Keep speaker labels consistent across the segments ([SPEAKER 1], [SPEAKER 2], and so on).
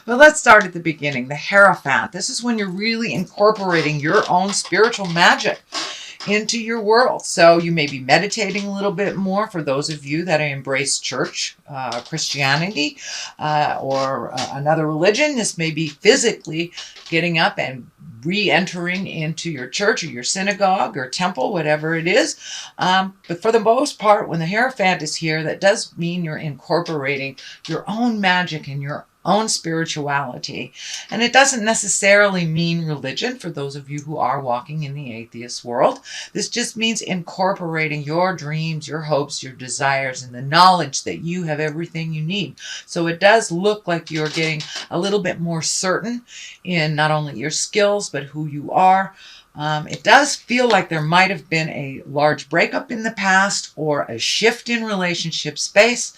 [SPEAKER 1] But let's start at the beginning. The Hierophant. This is when you're really incorporating your own spiritual magic into your world. So you may be meditating a little bit more for those of you that embrace church, Christianity, or another religion. This may be physically getting up and re-entering into your church or your synagogue or temple, whatever it is. But for the most part, when the Hierophant is here, that does mean you're incorporating your own magic and your own spirituality. And it doesn't necessarily mean religion for those of you who are walking in the atheist world. This just means incorporating your dreams, your hopes, your desires, and the knowledge that you have everything you need. So it does look like you're getting a little bit more certain in not only your skills, but who you are. It does feel like there might have been a large breakup in the past or a shift in relationship space.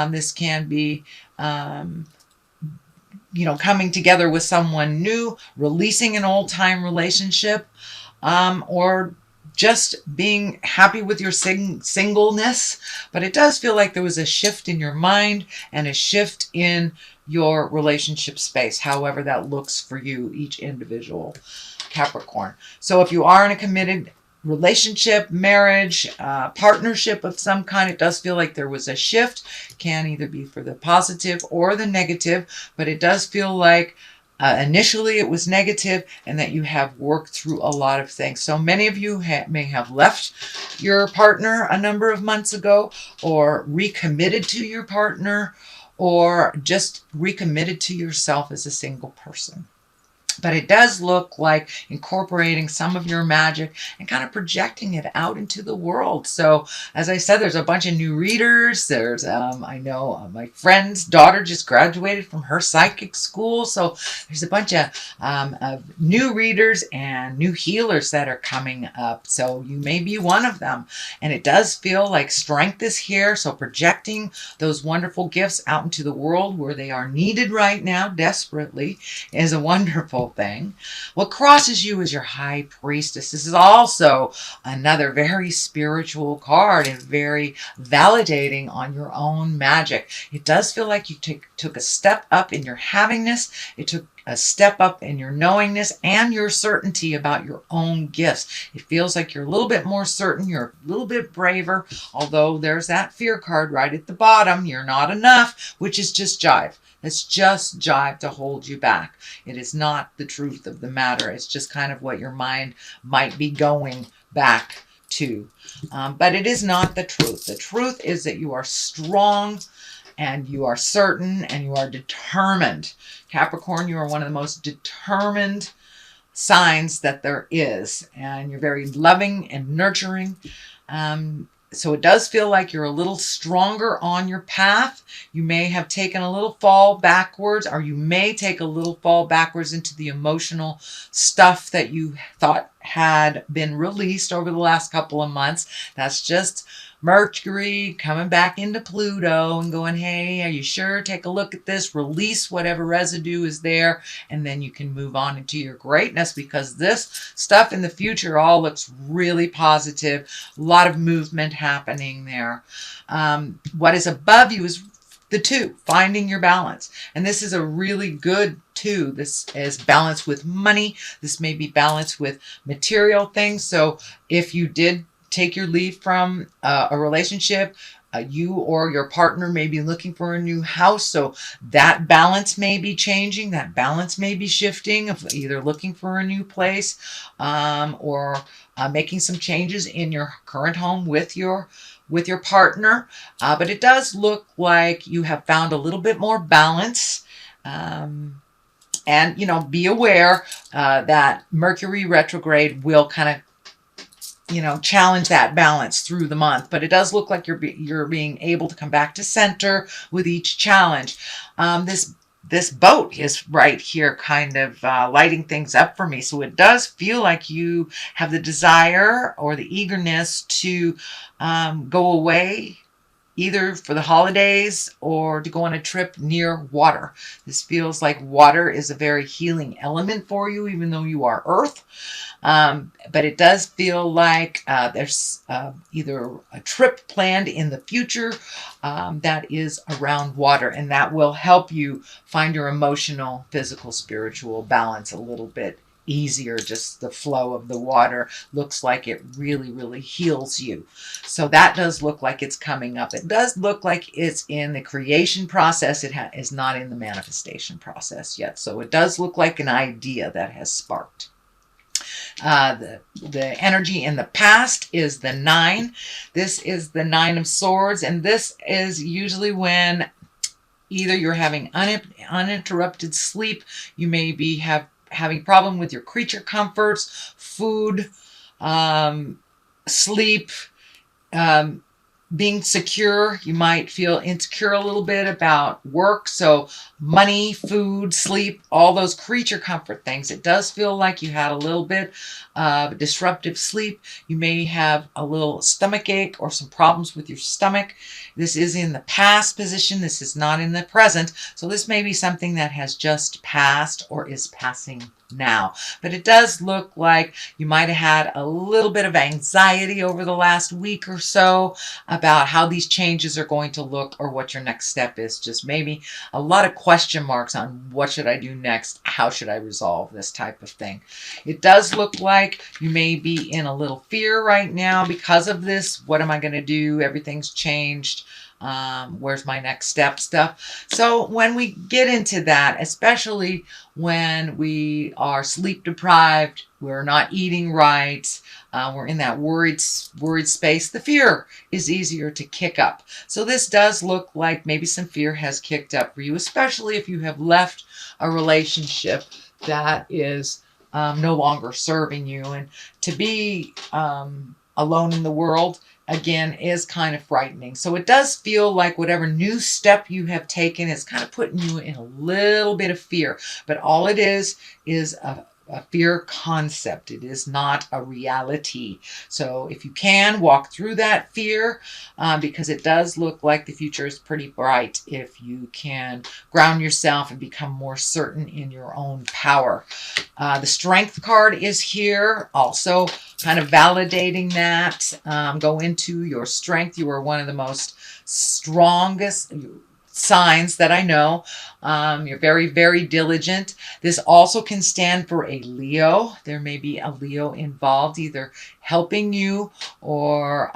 [SPEAKER 1] This can be coming together with someone new, releasing an old-time relationship, or just being happy with your singleness. But it does feel like there was a shift in your mind and a shift in your relationship space, however that looks for you, each individual Capricorn. So if you are in a committed relationship, marriage, partnership of some kind, it does feel like there was a shift. Can either be for the positive or the negative, but it does feel like initially it was negative and that you have worked through a lot of things. So many of you may have left your partner a number of months ago, or recommitted to your partner, or just recommitted to yourself as a single person. But it does look like incorporating some of your magic and kind of projecting it out into the world. So as I said, there's a bunch of new readers. There's, I know my friend's daughter just graduated from her psychic school. So there's a bunch of new readers and new healers that are coming up. So you may be one of them. And it does feel like strength is here. So projecting those wonderful gifts out into the world where they are needed right now desperately is a wonderful thing. What crosses you is your High Priestess. This is also another very spiritual card and very validating on your own magic. It does feel like you took a step up in your havingness. It took a step up in your knowingness and your certainty about your own gifts. It feels like you're a little bit more certain. You're a little bit braver, although there's that fear card right at the bottom. You're not enough, which is just jive. It's just jive to hold you back. It is not the truth of the matter. It's just kind of what your mind might be going back to. But it is not the truth. The truth is that you are strong and you are certain and you are determined. Capricorn, you are one of the most determined signs that there is. And you're very loving and nurturing. So it does feel like you're a little stronger on your path. You may have taken a little fall backwards, or you may take a little fall backwards into the emotional stuff that you thought had been released over the last couple of months. That's just Mercury coming back into Pluto and going, hey, are you sure? Take a look at this, release whatever residue is there, and then you can move on into your greatness, because this stuff in the future all looks really positive. A lot of movement happening there. What is above you is the 2, finding your balance. And this is a really good 2. This is balance with money. This may be balance with material things. So if you did take your leave from a relationship, you or your partner may be looking for a new house. So that balance may be changing. That balance may be shifting, of either looking for a new place or making some changes in your current home with your partner. But it does look like you have found a little bit more balance. And, be aware that Mercury retrograde will kind of challenge that balance through the month, but it does look like you're being able to come back to center with each challenge. This boat is right here kind of lighting things up for me. So it does feel like you have the desire or the eagerness to go away, either for the holidays or to go on a trip near water. This feels like water is a very healing element for you, even though you are earth. But it does feel like there's either a trip planned in the future that is around water, and that will help you find your emotional, physical, spiritual balance a little bit easier. Just the flow of the water looks like it really, really heals you. So that does look like it's coming up. It does look like it's in the creation process. It is not in the manifestation process yet. So it does look like an idea that has sparked. The energy in the past is the 9. This is the 9 of Swords, and this is usually when either you're having uninterrupted sleep, you may be having problem with your creature comforts, food, sleep, being secure. You might feel insecure a little bit about work. So money, food, sleep, all those creature comfort things. It does feel like you had a little bit of disruptive sleep. You may have a little stomach ache or some problems with your stomach. This is in the past position. This is not in the present. So this may be something that has just passed or is passing now. But it does look like you might have had a little bit of anxiety over the last week or so about how these changes are going to look or what your next step is. Just maybe a lot of question marks on what should I do next? How should I resolve this type of thing? It does look like you may be in a little fear right now because of this. What am I going to do? Everything's changed. Where's my next step stuff? So when we get into that, especially when we are sleep deprived, we're not eating right, we're in that worried space, the fear is easier to kick up. So this does look like maybe some fear has kicked up for you, especially if you have left a relationship that is no longer serving you. And to be alone in the world, again, is kind of frightening. So it does feel like whatever new step you have taken is kind of putting you in a little bit of fear. But all it is a fear concept. It is not a reality. So if you can walk through that fear, because it does look like the future is pretty bright if you can ground yourself and become more certain in your own power. The Strength card is here, also kind of validating that. Go into your strength. You are one of the most strongest signs that I know. You're very, very diligent. This also can stand for a Leo. There may be a Leo involved, either helping you or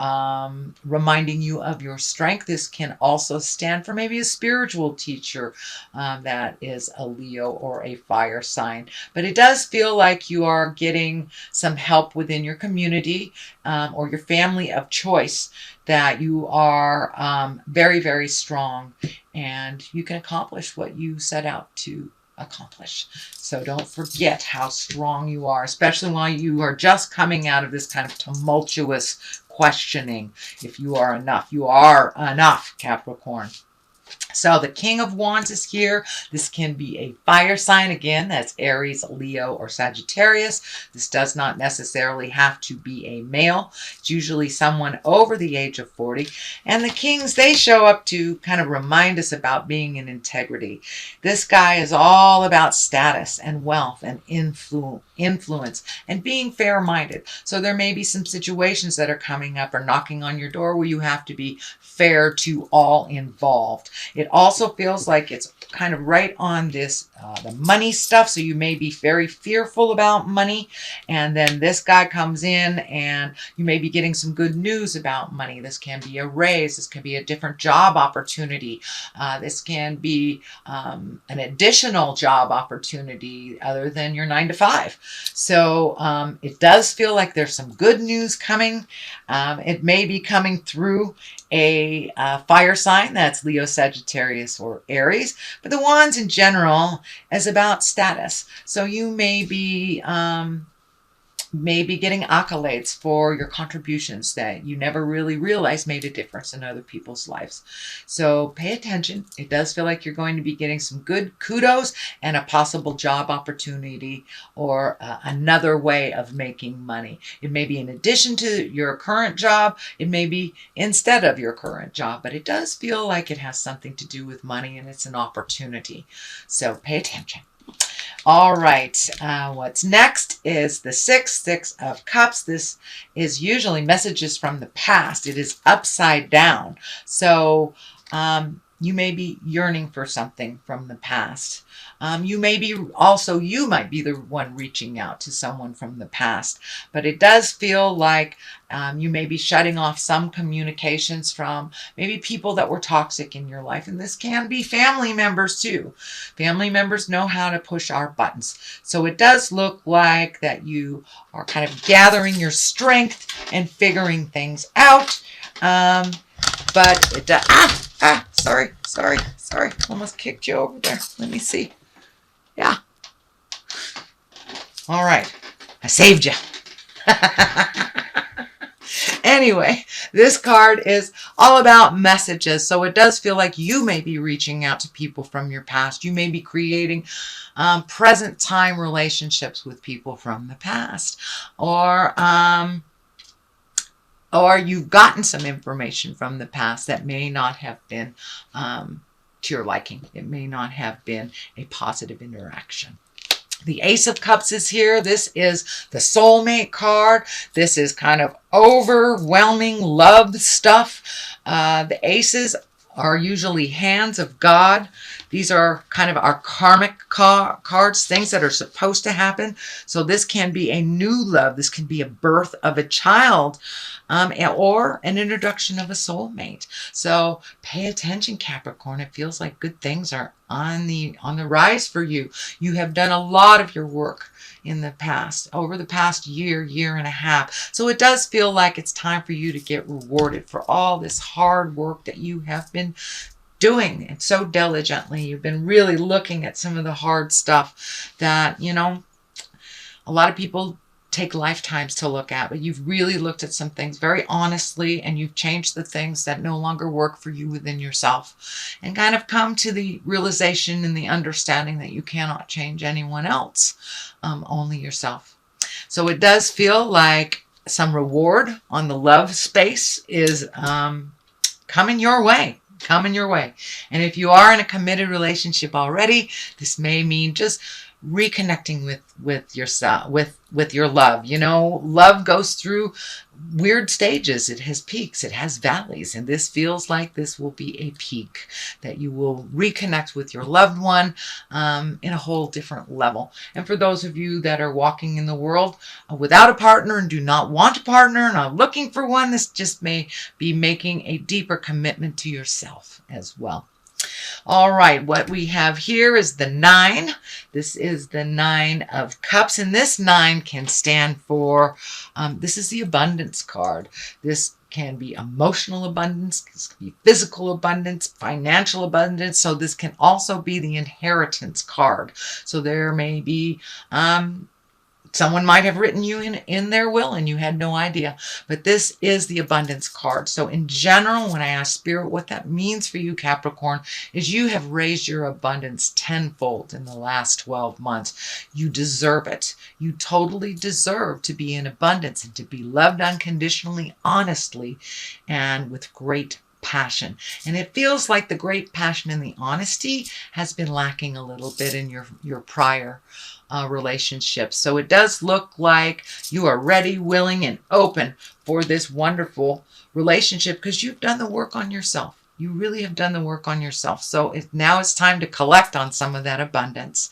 [SPEAKER 1] reminding you of your strength. This can also stand for maybe a spiritual teacher that is a Leo or a fire sign. But it does feel like you are getting some help within your community or your family of choice, that you are very, very strong and you can accomplish what you set out to accomplish. So don't forget how strong you are, especially while you are just coming out of this kind of tumultuous questioning. If you are enough, you are enough, Capricorn. So the King of Wands is here. This can be a fire sign. Again, that's Aries, Leo, or Sagittarius. This does not necessarily have to be a male. It's usually someone over the age of 40. And the Kings, they show up to kind of remind us about being in integrity. This guy is all about status and wealth and influence and being fair-minded. So there may be some situations that are coming up or knocking on your door where you have to be fair to all involved. It also feels like it's kind of right on this, the money stuff. So you may be very fearful about money. And then this guy comes in and you may be getting some good news about money. This can be a raise. This can be a different job opportunity. This can be an additional job opportunity other than your 9 to 5. So it does feel like there's some good news coming. It may be coming through a fire sign, that's Leo, Sagittarius, or Aries. But the Wands in general is about status. So you may be maybe getting accolades for your contributions that you never really realized made a difference in other people's lives. So pay attention. It does feel like you're going to be getting some good kudos and a possible job opportunity or another way of making money. It may be in addition to your current job. It may be instead of your current job, but it does feel like it has something to do with money and it's an opportunity. So pay attention. All right, what's next is the Six of Cups. This is usually messages from the past. It is upside down. So you may be yearning for something from the past. You might be the one reaching out to someone from the past. But it does feel like you may be shutting off some communications from maybe people that were toxic in your life. And this can be family members too. Family members know how to push our buttons. So it does look like that you are kind of gathering your strength and figuring things out. But it does... Sorry. Almost kicked you over there. Let me see. Yeah. All right. I saved you. Anyway, this card is all about messages. So it does feel like you may be reaching out to people from your past. You may be creating present time relationships with people from the past. Or you've gotten some information from the past that may not have been to your liking. It may not have been a positive interaction. The Ace of Cups is here. This is the soulmate card. This is kind of overwhelming love stuff. The aces are usually hands of God. These are kind of our karmic cards, things that are supposed to happen. So this can be a new love. This can be a birth of a child or an introduction of a soulmate. So pay attention, Capricorn. It feels like good things are on the rise for you. You have done a lot of your work in the past, over the past year and a half. So it does feel like it's time for you to get rewarded for all this hard work that you have been doing it so diligently. You've been really looking at some of the hard stuff that, a lot of people take lifetimes to look at, but you've really looked at some things very honestly, and you've changed the things that no longer work for you within yourself, and kind of come to the realization and the understanding that you cannot change anyone else, only yourself. So it does feel like some reward on the love space is coming your way. And if you are in a committed relationship already, this may mean just reconnecting with yourself, with your love. Love goes through weird stages. It has peaks, it has valleys, and this feels like this will be a peak, that you will reconnect with your loved one in a whole different level. And for those of you that are walking in the world without a partner and do not want a partner and are looking for one, this just may be making a deeper commitment to yourself as well. All right, what we have here is the 9. This is the 9 of Cups, and this 9 can stand for, this is the abundance card. This can be emotional abundance, this can be physical abundance, financial abundance. So this can also be the inheritance card. So there may be, someone might have written you in their will and you had no idea. But this is the abundance card. So in general, when I ask Spirit what that means for you, Capricorn, is you have raised your abundance tenfold in the last 12 months. You deserve it. You totally deserve to be in abundance and to be loved unconditionally, honestly, and with great passion. And it feels like the great passion and the honesty has been lacking a little bit in your prior relationships. So it does look like you are ready, willing, and open for this wonderful relationship because you've done the work on yourself. You really have done the work on yourself. So now it's time to collect on some of that abundance.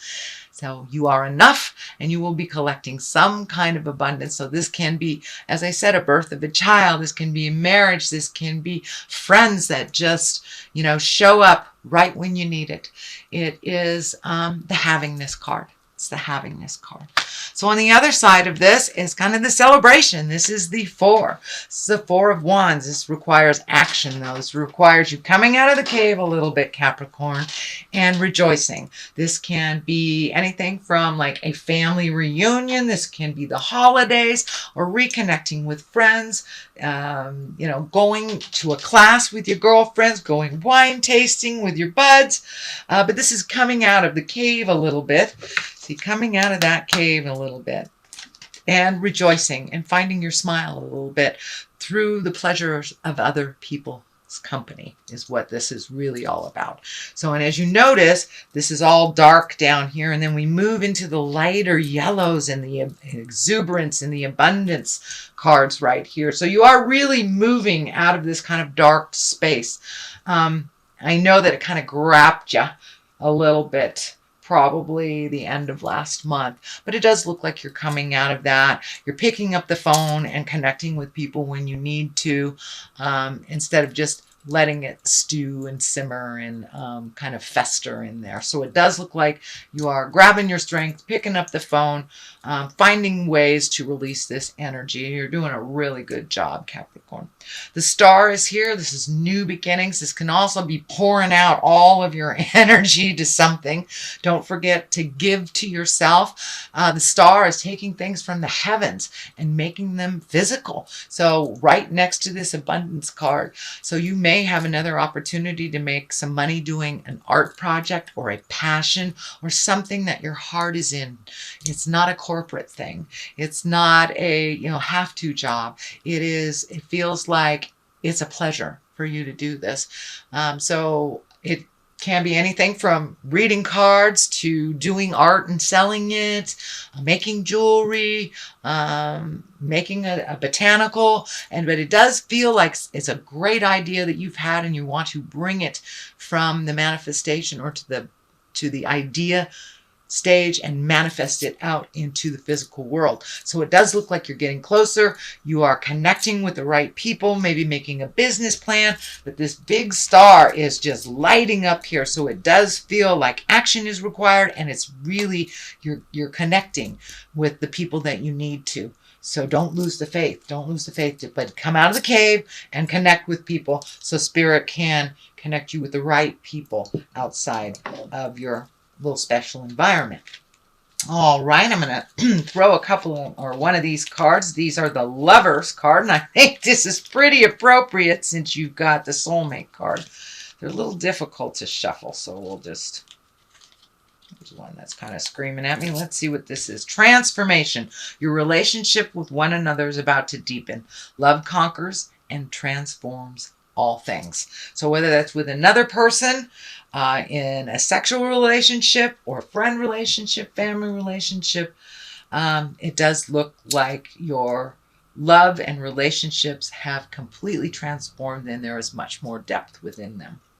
[SPEAKER 1] So you are enough, and you will be collecting some kind of abundance. So this can be, as I said, a birth of a child. This can be a marriage. This can be friends that just, show up right when you need it. It is the havingness card. It's the havingness card. So on the other side of this is kind of the celebration. This is the 4. This is the 4 of Wands. This requires action, though. This requires you coming out of the cave a little bit, Capricorn, and rejoicing. This can be anything from like a family reunion. This can be the holidays or reconnecting with friends, you know, going to a class with your girlfriends, going wine tasting with your buds. But this is coming out of the cave a little bit. See, coming out of that cave a little bit and rejoicing and finding your smile a little bit through the pleasures of other people's company is what this is really all about. So, and as you notice, this is all dark down here, and then we move into the lighter yellows and the exuberance and the abundance cards right here. So you are really moving out of this kind of dark space. I know that it kind of grabbed you a little bit, probably the end of last month, but it does look like you're coming out of that. You're picking up the phone and connecting with people when you need to, instead of just letting it stew and simmer and kind of fester in there. So it does look like you are grabbing your strength, picking up the phone, finding ways to release this energy. You're doing a really good job, Capricorn. The star is here. This is new beginnings. This can also be pouring out all of your energy to something. Don't forget to give to yourself. The star is taking things from the heavens and making them physical. So right next to this abundance card. So you may have another opportunity to make some money doing an art project or a passion or something that your heart is in. It's not a corporate thing. It's not a, you know, have to job. It feels like it's a pleasure for you to do this. So it can be anything from reading cards to doing art and selling it, making jewelry, making a botanical. But it does feel like it's a great idea that you've had and you want to bring it from the manifestation or to the idea stage and manifest it out into the physical world. So it does look like you're getting closer. You are connecting with the right people, maybe making a business plan, but this big star is just lighting up here. So it does feel like action is required, and it's really, you're connecting with the people that you need to. So don't lose the faith. Don't lose the faith, but come out of the cave and connect with people so Spirit can connect you with the right people outside of your little special environment. All right, I'm going to throw a couple of, or one of these cards. These are the Lovers card, and I think this is pretty appropriate since you've got the Soulmate card. They're a little difficult to shuffle, so we'll just, there's one that's kind of screaming at me. Let's see what this is. Transformation. Your relationship with one another is about to deepen. Love conquers and transforms all things. So whether that's with another person, in a sexual relationship or friend relationship, family relationship, it does look like your love and relationships have completely transformed and there is much more depth within them.